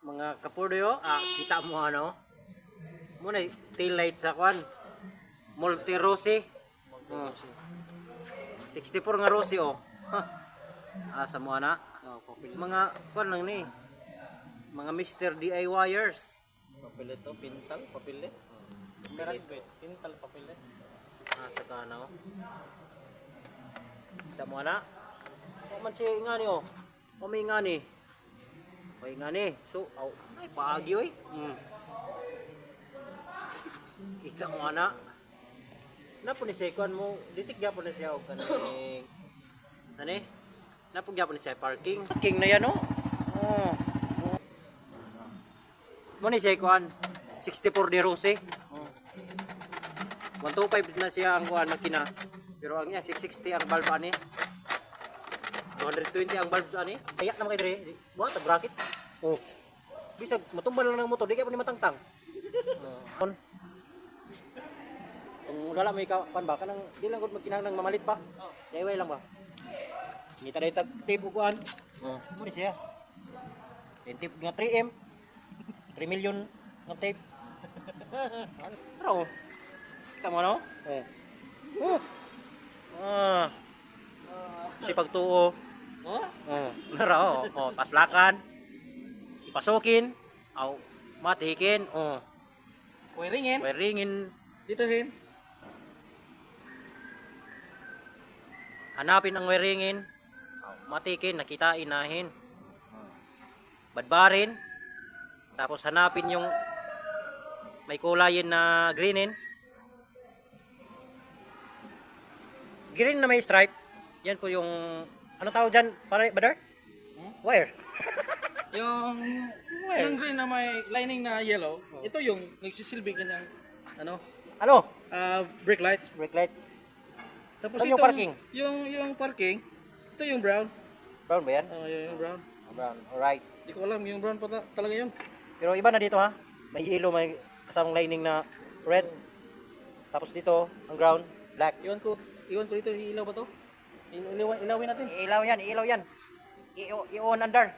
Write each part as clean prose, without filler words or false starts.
Mga kapuryo, kita mo ano? Muna tail light sa kwan. Multi Rossi. 64 nga Rossi oh. Asa mo ana? Mga kwan lang ni. Mga Mr. DIYers. Papilit to, pintal, papilit. Pintal, papilit. Asa ka na oh. Kita mo ana? O man siya nga ni oh. O may nga ni. May nga ni. So, ay paagi oy. Kita mo ana. Napo ni siya kwan mo. Ditik gyapon na siya og kaning. Ani? Napo gyapon ni siya parking. Parking na yan oh. Oh. Mo ni siya kwan 64 ni Rossi. 125 na siya ang kuan makina. Pero ang iya 660 ang valve ani. 220 ang valve ani. Kaya naman kay dire. Buhat ang bracket. Oh. Bisag matumbal lang ng motor, di kay pa ni matangtang. Kung wala may kan ba kanang di lang gud magkinahanglan mamalit pa. Kaya lang ba. Ngita day tag tape kuan. Mo ni siya. Yung tape nga 3M. 3 million ng tape. Pero, kita mo no? Sipag tuo. Nara paslakan. Pasukin. Matikin. Wiringin. Wiringin. Ditohin. Hanapin ang wiringin. Matikin, nakita inahin. Badbarin. Tapos hanapin yung may kulayin na greenin. Green na may stripe. Yan po yung ano tawag dyan? Badar? Wire. Yung green na may lining na yellow, ito yung nagsisilbi kanyang ano? Brake light. Brake light. Tapos saan ito yung parking? Yung parking, ito yung brown. Brown ba yan? Yung brown. Brown, alright. Hindi ko alam, yung brown pa talaga yun. Pero iba na dito ha. May yellow, may kasamang lining na red. Tapos dito, ang ground, black. Iwan ko dito, ilaw ba to? Ilawin natin. Ilaw yan. I-on under.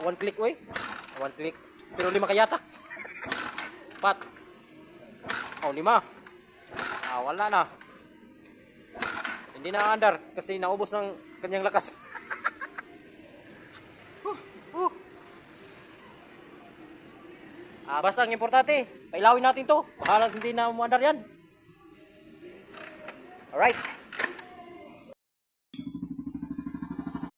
One click oy. One click. Pero 5 kayatak. 4. 5. Wala na. Hindi na under kasi naubos ng kanyang lakas. Basta ang importante, pailawin natin to. Bahala hindi na umandar yan. Alright.